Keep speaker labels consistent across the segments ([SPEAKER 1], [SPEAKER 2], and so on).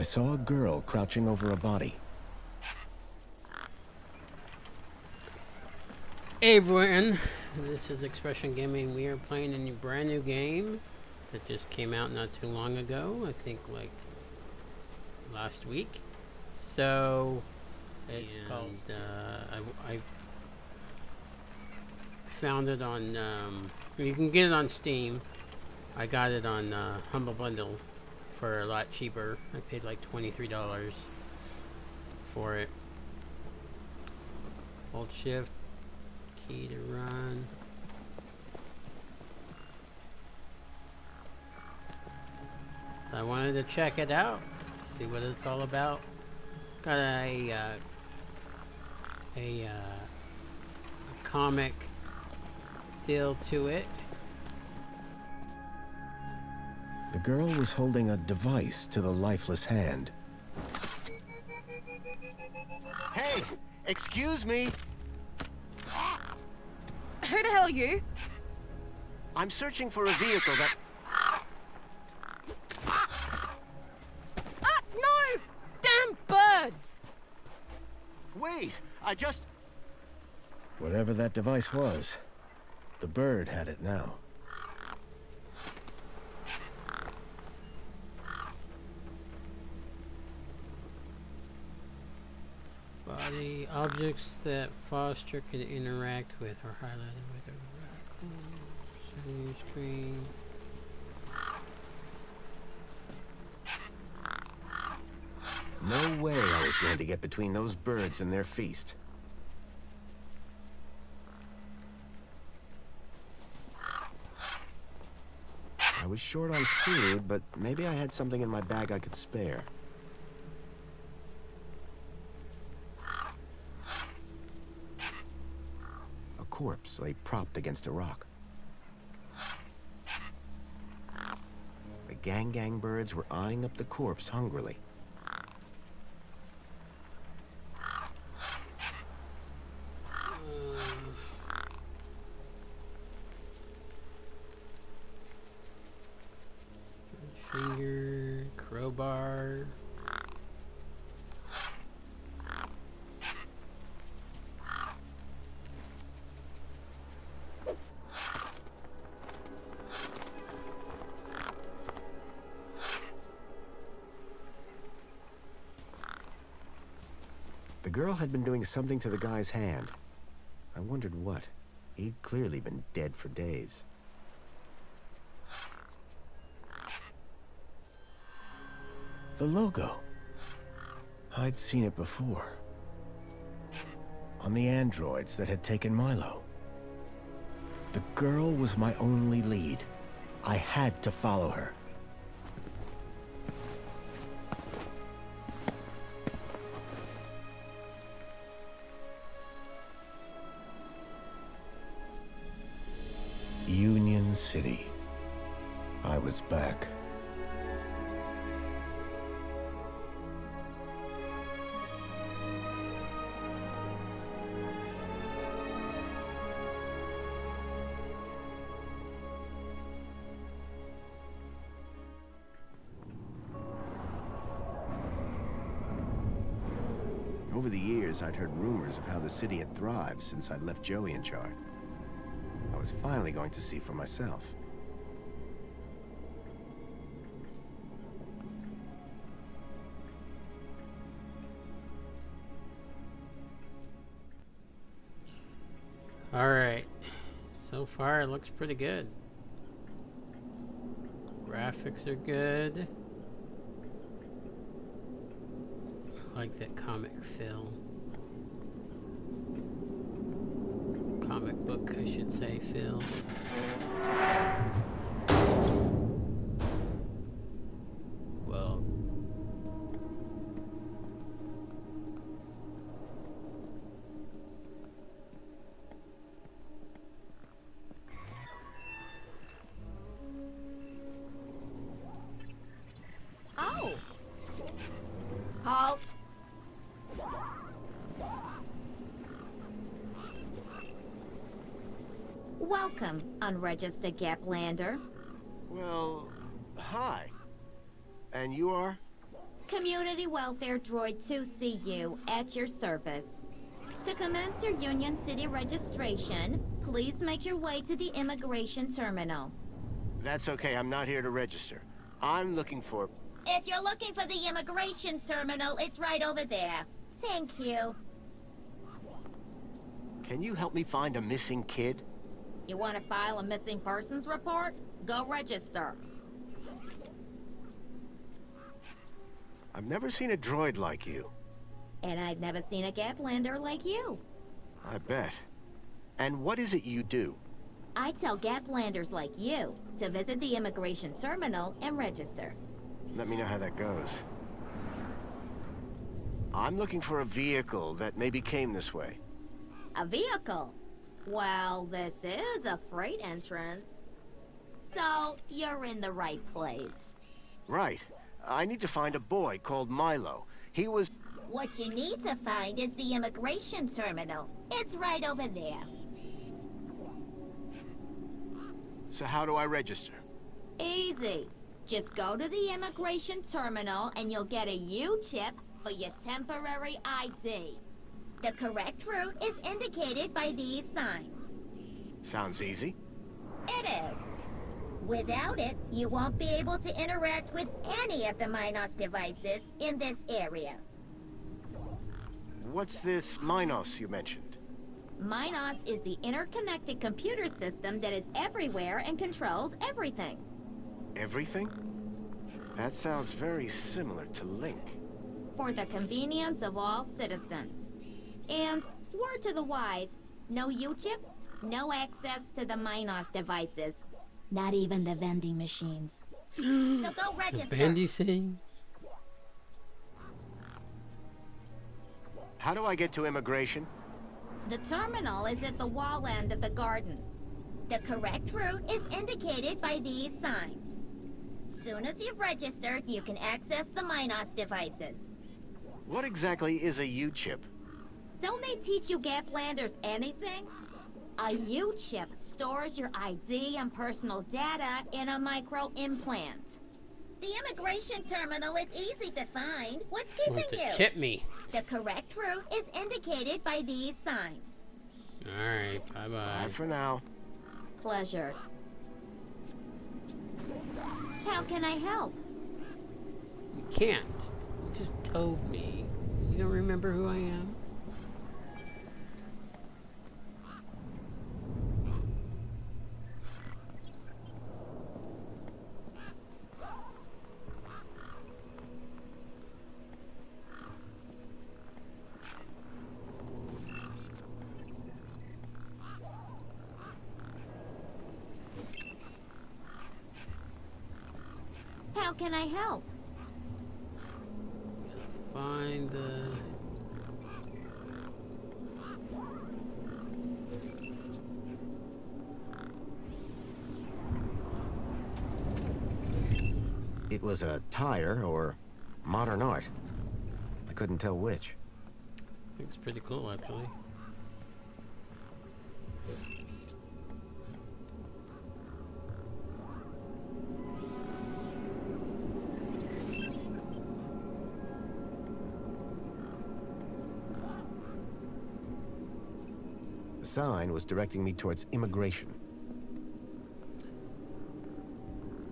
[SPEAKER 1] I saw a girl crouching over a body.
[SPEAKER 2] Hey everyone, this is Expression Gaming. We are playing a brand new game that just came out not too long ago. I think like last week. So it's called. I found it on. You can get it on Steam. I got it on Humble Bundle for a lot cheaper. I paid like $23 for it. Hold Shift. Key to run. So I wanted to check it out, see what it's all about. Got a comic feel to it.
[SPEAKER 1] The girl was holding a device to the lifeless hand.
[SPEAKER 3] Hey, excuse me.
[SPEAKER 4] Who the hell are you?
[SPEAKER 3] I'm searching for a vehicle that...
[SPEAKER 4] Ah, no! Damn birds!
[SPEAKER 3] Wait, I just...
[SPEAKER 1] Whatever that device was, the bird had it now.
[SPEAKER 2] Body objects that Foster can interact with are highlighted with a setting your screen.
[SPEAKER 1] No way I was going to get between those birds and their feast. I was short on food, but maybe I had something in my bag I could spare. A corpse lay propped against a rock. The gang birds were eyeing up the corpse hungrily.
[SPEAKER 2] Finger, crowbar.
[SPEAKER 1] The girl had been doing something to the guy's hand. I wondered what. He'd clearly been dead for days. The logo. I'd seen it before. On the androids that had taken Milo. The girl was my only lead. I had to follow her. Union City. I was back. Over the years, I'd heard rumors of how the city had thrived since I'd left Joey in charge. I was finally going to see for myself.
[SPEAKER 2] Alright. So far it looks pretty good. Graphics are good. I like that comic feel. Comic book, I should say, feel. Well.
[SPEAKER 4] Oh! Halt! Welcome, unregistered Gaplander.
[SPEAKER 3] Well, hi. And you are?
[SPEAKER 4] Community Welfare Droid 2CU at your service. To commence your Union City registration, please make your way to the immigration terminal.
[SPEAKER 3] That's okay, I'm not here to register. I'm looking for...
[SPEAKER 4] If you're looking for the immigration terminal, it's right over there. Thank you.
[SPEAKER 3] Can you help me find a missing kid?
[SPEAKER 4] You want to file a missing persons report? Go register.
[SPEAKER 3] I've never seen a droid like you.
[SPEAKER 4] And I've never seen a Gaplander like you.
[SPEAKER 3] I bet. And what is it you do?
[SPEAKER 4] I tell Gaplanders like you to visit the immigration terminal and register.
[SPEAKER 3] Let me know how that goes. I'm looking for a vehicle that maybe came this way.
[SPEAKER 4] A vehicle? Well, this is a freight entrance. So, you're in the right place.
[SPEAKER 3] Right. I need to find a boy called Milo. He was...
[SPEAKER 4] What you need to find is the immigration terminal. It's right over there.
[SPEAKER 3] So how do I register?
[SPEAKER 4] Easy. Just go to the immigration terminal and you'll get a U-chip for your temporary ID. The correct route is indicated by these signs.
[SPEAKER 3] Sounds easy.
[SPEAKER 4] It is. Without it, you won't be able to interact with any of the Minos devices in this area.
[SPEAKER 3] What's this Minos you mentioned?
[SPEAKER 4] Minos is the interconnected computer system that is everywhere and controls everything.
[SPEAKER 3] Everything? That sounds very similar to Link.
[SPEAKER 4] For the convenience of all citizens. And, word to the wise, no U-chip, no access to the Minos devices. Not even the vending machines. So go register.
[SPEAKER 2] The bandy scene?
[SPEAKER 3] How do I get to immigration?
[SPEAKER 4] The terminal is at the wall end of the garden. The correct route is indicated by these signs. Soon as you've registered, you can access the Minos devices.
[SPEAKER 3] What exactly is a U-chip?
[SPEAKER 4] Don't they teach you Gaplanders anything? A U-chip stores your ID and personal data in a micro-implant. The immigration terminal is easy to find. What's keeping
[SPEAKER 2] Wants to
[SPEAKER 4] you?
[SPEAKER 2] chip me.
[SPEAKER 4] The correct route is indicated by these signs.
[SPEAKER 2] Alright, bye-bye.
[SPEAKER 3] Bye for now.
[SPEAKER 4] Pleasure. How can I help?
[SPEAKER 2] You can't. You just told me. You don't remember who I am?
[SPEAKER 4] How can I help?
[SPEAKER 2] Find the...
[SPEAKER 1] It was a tire or modern art. I couldn't tell which.
[SPEAKER 2] Looks pretty cool, actually.
[SPEAKER 1] The sign was directing me towards immigration.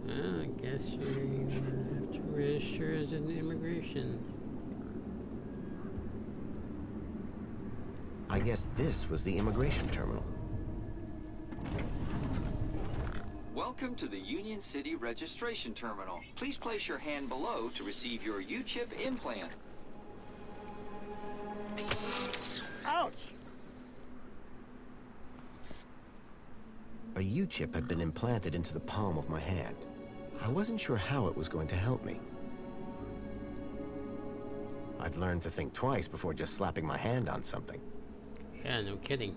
[SPEAKER 2] I guess you're gonna have to register as an immigration.
[SPEAKER 1] I guess this was the immigration terminal.
[SPEAKER 5] Welcome to the Union City Registration Terminal. Please place your hand below to receive your U-chip implant.
[SPEAKER 3] Ouch!
[SPEAKER 1] A U-chip had been implanted into the palm of my hand. I wasn't sure how it was going to help me. I'd learned to think twice before just slapping my hand on something.
[SPEAKER 2] Yeah, no kidding.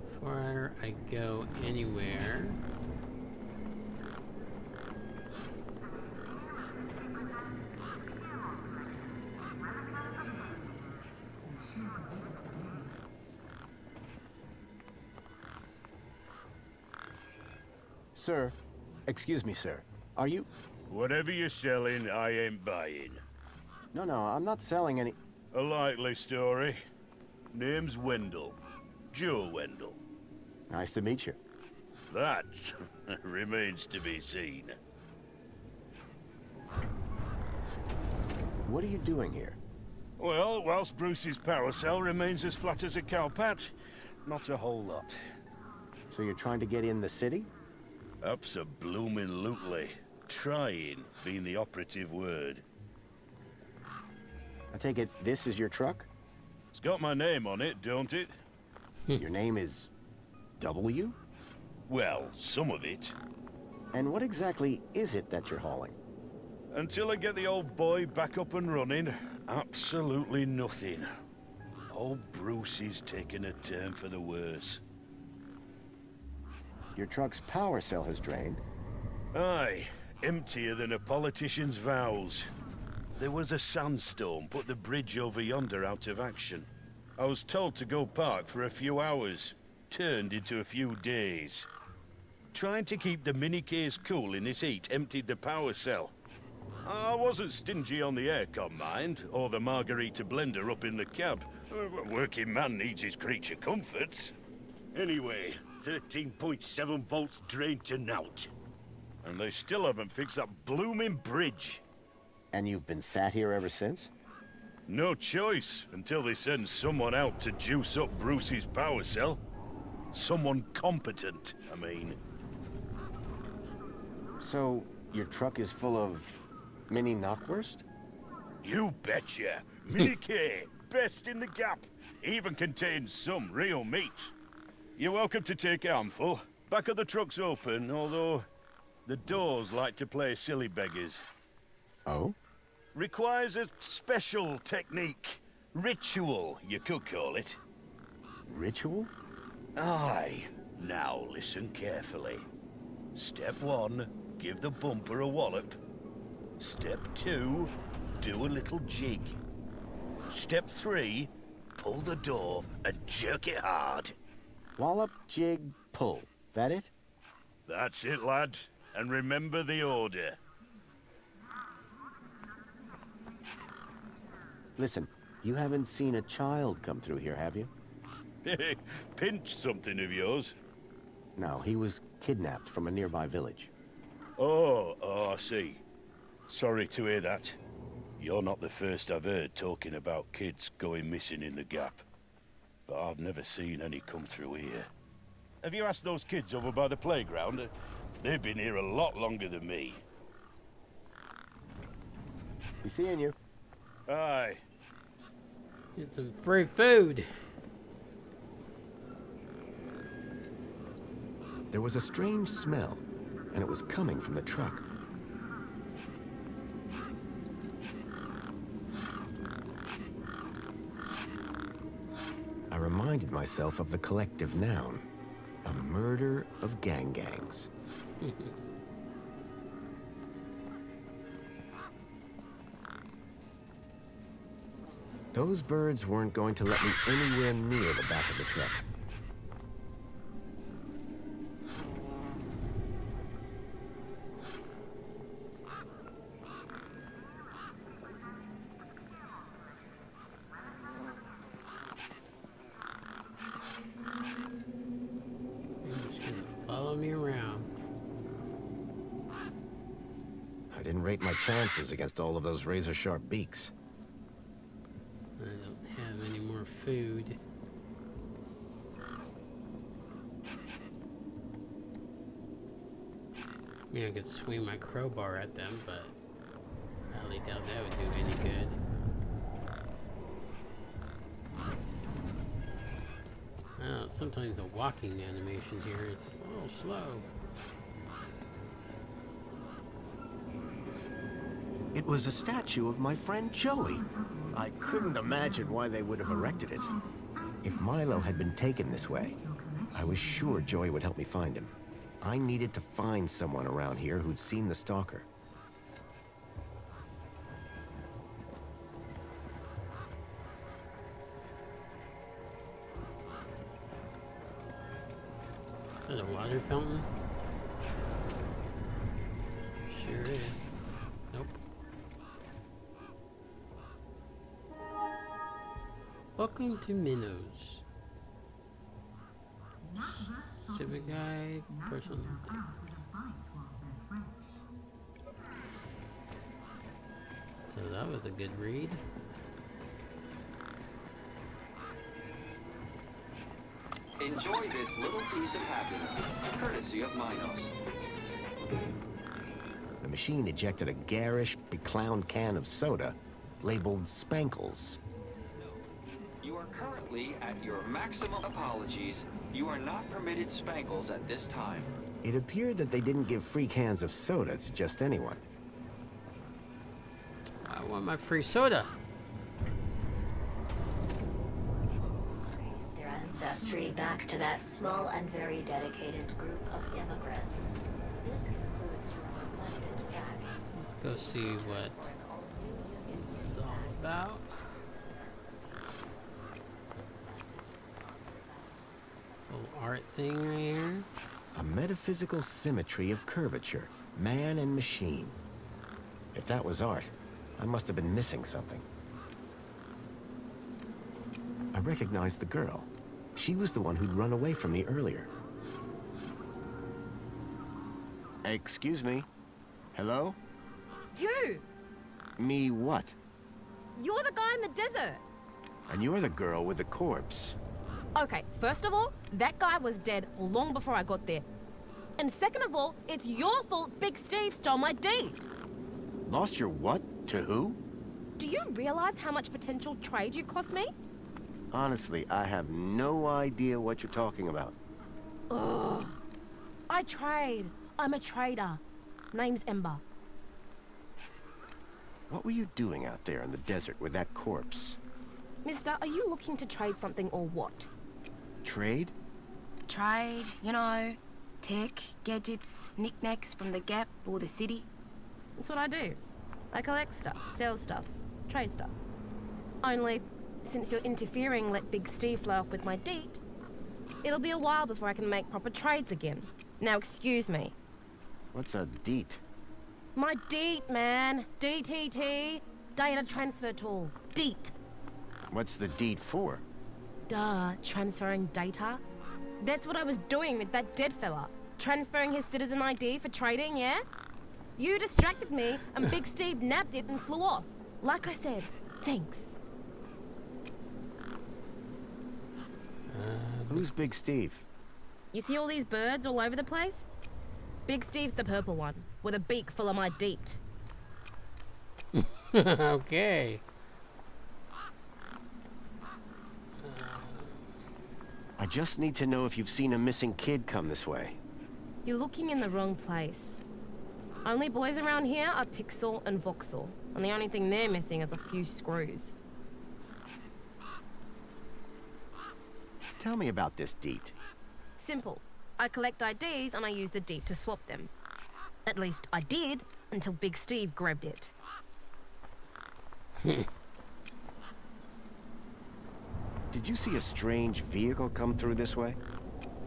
[SPEAKER 2] Before I go anywhere,
[SPEAKER 1] Sir, excuse me, sir. Are you...
[SPEAKER 6] Whatever you're selling, I ain't buying.
[SPEAKER 1] No, I'm not selling any...
[SPEAKER 6] A likely story. Name's Wendell. Joe Wendell.
[SPEAKER 1] Nice to meet you.
[SPEAKER 6] That remains to be seen.
[SPEAKER 1] What are you doing here?
[SPEAKER 6] Well, whilst Bruce's power cell remains as flat as a cowpat, not a whole lot.
[SPEAKER 1] So you're trying to get in the city?
[SPEAKER 6] Abso-bloomin' Trying being the operative word.
[SPEAKER 1] I take it this is your truck?
[SPEAKER 6] It's got my name on it, don't it?
[SPEAKER 1] Your name is... W?
[SPEAKER 6] Well, some of it.
[SPEAKER 1] And what exactly is it that you're hauling?
[SPEAKER 6] Until I get the old boy back up and running, absolutely nothing. Old Bruce is taking a turn for the worse.
[SPEAKER 1] Your truck's power cell has drained.
[SPEAKER 6] Aye, emptier than a politician's vows. There was a sandstorm put the bridge over yonder out of action. I was told to go park for a few hours. Turned into a few days. Trying to keep the mini-case cool in this heat emptied the power cell. I wasn't stingy on the aircon, mind, or the margarita blender up in the cab. A working man needs his creature comforts. Anyway, 13.7 volts drained to naught. And they still haven't fixed that blooming bridge.
[SPEAKER 1] And you've been sat here ever since?
[SPEAKER 6] No choice, until they send someone out to juice up Bruce's power cell. Someone competent, I mean.
[SPEAKER 1] So, your truck is full of... mini knockwurst?
[SPEAKER 6] You betcha. Mini K, best in the gap. Even contains some real meat. You're welcome to take a handful. Back of the truck's open, although the doors like to play silly beggars.
[SPEAKER 1] Oh?
[SPEAKER 6] Requires a special technique. Ritual, you could call it.
[SPEAKER 1] Ritual?
[SPEAKER 6] Aye. Now listen carefully. Step 1, give the bumper a wallop. Step 2, do a little jig. Step 3, pull the door and jerk it hard.
[SPEAKER 1] Wallop, jig, pull. That it?
[SPEAKER 6] That's it, lad. And remember the order.
[SPEAKER 1] Listen, you haven't seen a child come through here, have you?
[SPEAKER 6] Pinch something of yours.
[SPEAKER 1] No, he was kidnapped from a nearby village.
[SPEAKER 6] Oh, I see. Sorry to hear that. You're not the first I've heard talking about kids going missing in the Gap. But I've never seen any come through here. Have you asked those kids over by the playground? They've been here a lot longer than me.
[SPEAKER 1] Be seeing you.
[SPEAKER 6] Aye.
[SPEAKER 2] Get some free food.
[SPEAKER 1] There was a strange smell, and it was coming from the truck. I reminded myself of the collective noun, a murder of gangs. Those birds weren't going to let me anywhere near the back of the truck.
[SPEAKER 2] You're just gonna follow me around.
[SPEAKER 1] I didn't rate my chances against all of those razor-sharp beaks.
[SPEAKER 2] I don't have any more food. I mean, I could swing my crowbar at them, but I highly doubt that would do any good. Oh, sometimes the walking animation here is a little slow.
[SPEAKER 1] It was a statue of my friend Joey. I couldn't imagine why they would have erected it. If Milo had been taken this way, I was sure Joey would help me find him. I needed to find someone around here who'd seen the stalker.
[SPEAKER 2] Is that a water fountain? Welcome to Minnows. Civic guide, personal. So that was a good read.
[SPEAKER 5] Enjoy this little piece of happiness, courtesy of Minos.
[SPEAKER 1] The machine ejected a garish, beclowned can of soda labeled Spankles.
[SPEAKER 5] You are currently at your maximum apologies. You are not permitted spankles at this time.
[SPEAKER 1] It appeared that they didn't give free cans of soda to just anyone.
[SPEAKER 2] I want my free soda.
[SPEAKER 7] Trace their ancestry back to that small and very dedicated group of immigrants. This concludes your requested fact.
[SPEAKER 2] Let's go see what it's all about. Little art thing right here.
[SPEAKER 1] A metaphysical symmetry of curvature, man and machine. If that was art, I must have been missing something. I recognized the girl. She was the one who'd run away from me earlier. Excuse me? Hello?
[SPEAKER 8] You!
[SPEAKER 1] Me what?
[SPEAKER 8] You're the guy in the desert!
[SPEAKER 1] And you're the girl with the corpse.
[SPEAKER 8] Okay, first of all, that guy was dead long before I got there. And second of all, it's your fault Big Steve stole my deed!
[SPEAKER 1] Lost your what? To who?
[SPEAKER 8] Do you realize how much potential trade you cost me?
[SPEAKER 1] Honestly, I have no idea what you're talking about.
[SPEAKER 8] Ugh. I trade. I'm a trader. Name's Ember.
[SPEAKER 1] What were you doing out there in the desert with that corpse?
[SPEAKER 8] Mister, are you looking to trade something or what?
[SPEAKER 1] Trade?
[SPEAKER 9] Trade, you know, tech, gadgets, knickknacks from the Gap or the city.
[SPEAKER 8] That's what I do. I collect stuff, sell stuff, trade stuff. Only, since you're interfering, let Big Steve fly off with my deed, it'll be a while before I can make proper trades again. Now excuse me.
[SPEAKER 1] What's a deet?
[SPEAKER 8] My deed, man. DTT. Data transfer tool. Deet.
[SPEAKER 1] What's the deed for?
[SPEAKER 8] Duh, transferring data. That's what I was doing with that dead fella. Transferring his citizen ID for trading, yeah? You distracted me, and Big Steve nabbed it and flew off. Like I said, thanks.
[SPEAKER 1] Who's Big Steve?
[SPEAKER 8] You see all these birds all over the place? Big Steve's the purple one, with a beak full of my deet.
[SPEAKER 2] Okay.
[SPEAKER 1] I just need to know if you've seen a missing kid come this way.
[SPEAKER 8] You're looking in the wrong place. Only boys around here are Pixel and Voxel, and the only thing they're missing is a few screws.
[SPEAKER 1] Tell me about this deet.
[SPEAKER 8] Simple. I collect IDs and I use the deed to swap them. At least I did, until Big Steve grabbed it.
[SPEAKER 1] Did you see a strange vehicle come through this way?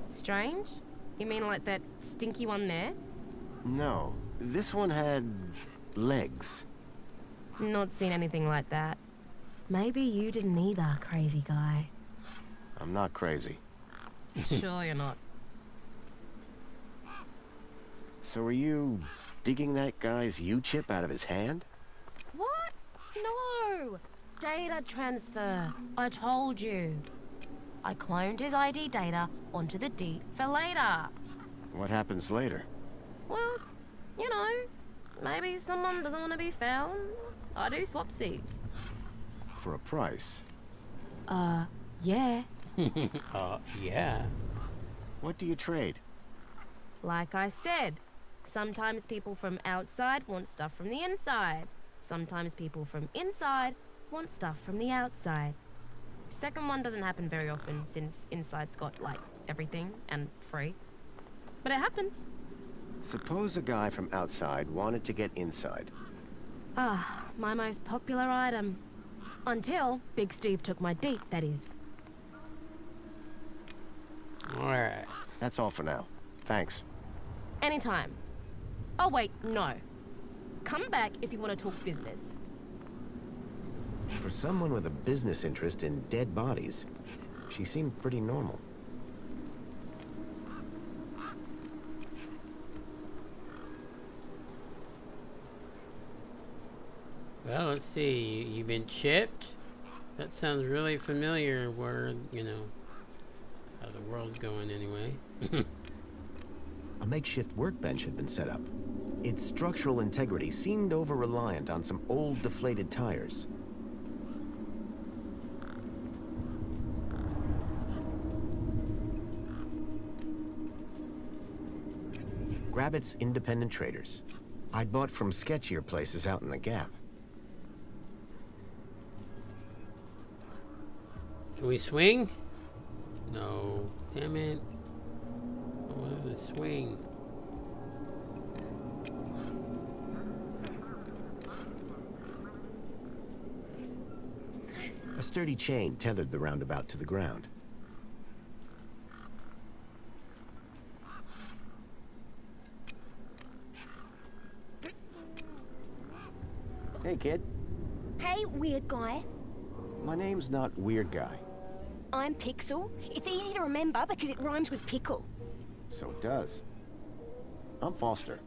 [SPEAKER 8] Strange? You mean like that stinky one there?
[SPEAKER 1] No. This one had legs.
[SPEAKER 8] Not seen anything like that. Maybe you didn't either, crazy guy.
[SPEAKER 1] I'm not crazy.
[SPEAKER 8] Sure you're not.
[SPEAKER 1] So are you digging that guy's U-chip out of his hand?
[SPEAKER 8] What? No! Data transfer. I told you. I cloned his ID data onto the deed for later.
[SPEAKER 1] What happens later?
[SPEAKER 8] Well, you know, maybe someone doesn't want to be found. I do swapsies.
[SPEAKER 1] For a price.
[SPEAKER 8] Yeah.
[SPEAKER 2] Yeah.
[SPEAKER 1] What do you trade?
[SPEAKER 8] Like I said, sometimes people from outside want stuff from the inside. Sometimes people from inside want stuff from the outside. Second one doesn't happen very often since inside's got, like, everything and free. But it happens.
[SPEAKER 1] Suppose a guy from outside wanted to get inside.
[SPEAKER 8] Ah, my most popular item. Until Big Steve took my deed, that is.
[SPEAKER 2] Alright.
[SPEAKER 1] That's all for now. Thanks.
[SPEAKER 8] Anytime. Oh wait, no. Come back if you want to talk business.
[SPEAKER 1] For someone with a business interest in dead bodies, she seemed pretty normal.
[SPEAKER 2] Well, let's see. You've been chipped? That sounds really familiar where, you know, how the world's going anyway.
[SPEAKER 1] A makeshift workbench had been set up. Its structural integrity seemed over-reliant on some old deflated tires. Grabbit's independent traders. I'd bought from sketchier places out in the Gap.
[SPEAKER 2] Can we swing? No. Damn it. I wanted to swing.
[SPEAKER 1] A sturdy chain tethered the roundabout to the ground. Hey, kid.
[SPEAKER 10] Hey, weird guy.
[SPEAKER 1] My name's not Weird Guy.
[SPEAKER 10] I'm Pixel. It's easy to remember because it rhymes with pickle.
[SPEAKER 1] So it does. I'm Foster.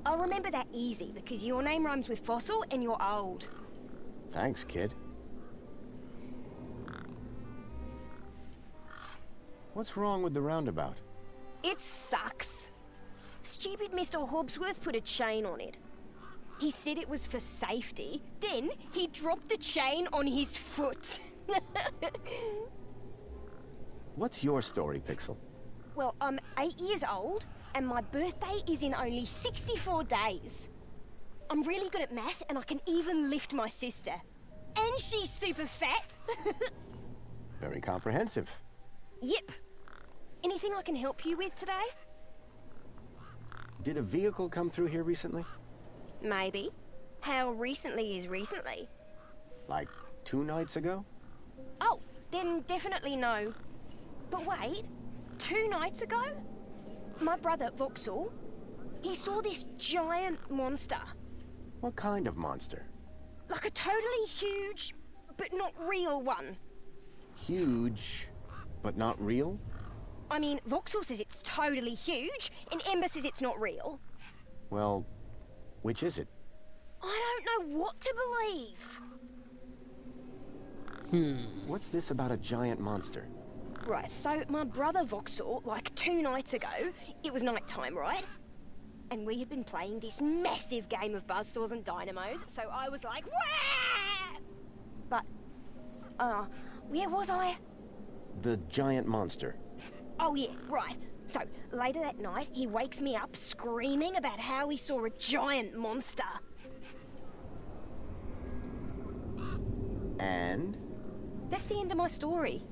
[SPEAKER 10] I'll remember that easy because your name rhymes with fossil and you're old.
[SPEAKER 1] Thanks, kid. What's wrong with the roundabout?
[SPEAKER 10] It sucks. Stupid Mr. Hobbsworth put a chain on it. He said it was for safety, then he dropped the chain on his foot.
[SPEAKER 1] What's your story, Pixel?
[SPEAKER 10] Well, I'm 8 years old, and my birthday is in only 64 days. I'm really good at math, and I can even lift my sister. And she's super fat.
[SPEAKER 1] Very comprehensive.
[SPEAKER 10] Yep. Anything I can help you with today?
[SPEAKER 1] Did a vehicle come through here recently?
[SPEAKER 10] Maybe. How recently is recently?
[SPEAKER 1] Like 2 nights ago?
[SPEAKER 10] Oh, then definitely no. But wait, 2 nights ago? My brother, Vauxhall, he saw this giant monster.
[SPEAKER 1] What kind of monster?
[SPEAKER 10] Like a totally huge, but not real one.
[SPEAKER 1] Huge, but not real?
[SPEAKER 10] I mean, Vauxhall says it's totally huge, and Ember says it's not real.
[SPEAKER 1] Well, which is it?
[SPEAKER 10] I don't know what to believe.
[SPEAKER 1] What's this about a giant monster?
[SPEAKER 10] Right, so my brother Vauxhall, like 2 nights ago, it was night time, right? And we had been playing this massive game of buzzsaws and dynamos, so I was like, wah! But, where was I?
[SPEAKER 1] The giant monster.
[SPEAKER 10] Oh yeah, right. So, later that night, he wakes me up screaming about how he saw a giant monster.
[SPEAKER 1] And?
[SPEAKER 10] That's the end of my story.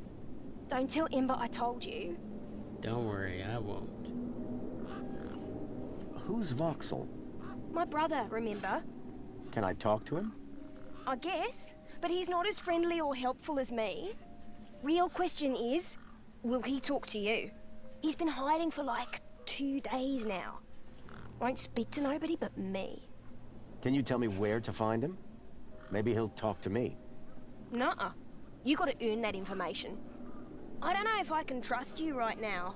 [SPEAKER 10] Don't tell Ember I told you.
[SPEAKER 2] Don't worry, I won't.
[SPEAKER 1] Who's Vauxhall?
[SPEAKER 10] My brother, remember?
[SPEAKER 1] Can I talk to him?
[SPEAKER 10] I guess, but he's not as friendly or helpful as me. Real question is, will he talk to you? He's been hiding for like 2 days now. Won't speak to nobody but me.
[SPEAKER 1] Can you tell me where to find him? Maybe he'll talk to me.
[SPEAKER 10] Nuh-uh. You gotta earn that information. I don't know if I can trust you right now.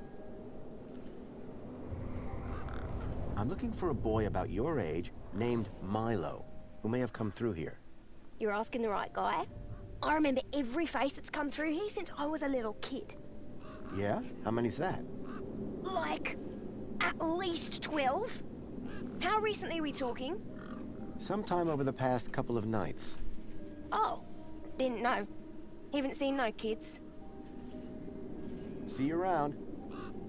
[SPEAKER 1] I'm looking for a boy about your age named Milo, who may have come through here.
[SPEAKER 10] You're asking the right guy. I remember every face that's come through here since I was a little kid.
[SPEAKER 1] Yeah? How many's that?
[SPEAKER 10] Like, at least 12. How recently are we talking?
[SPEAKER 1] Sometime over the past couple of nights.
[SPEAKER 10] Oh, then no. Haven't seen no kids.
[SPEAKER 1] See you around.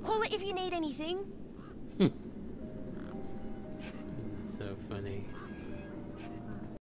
[SPEAKER 10] Call it if you need anything.
[SPEAKER 2] So funny.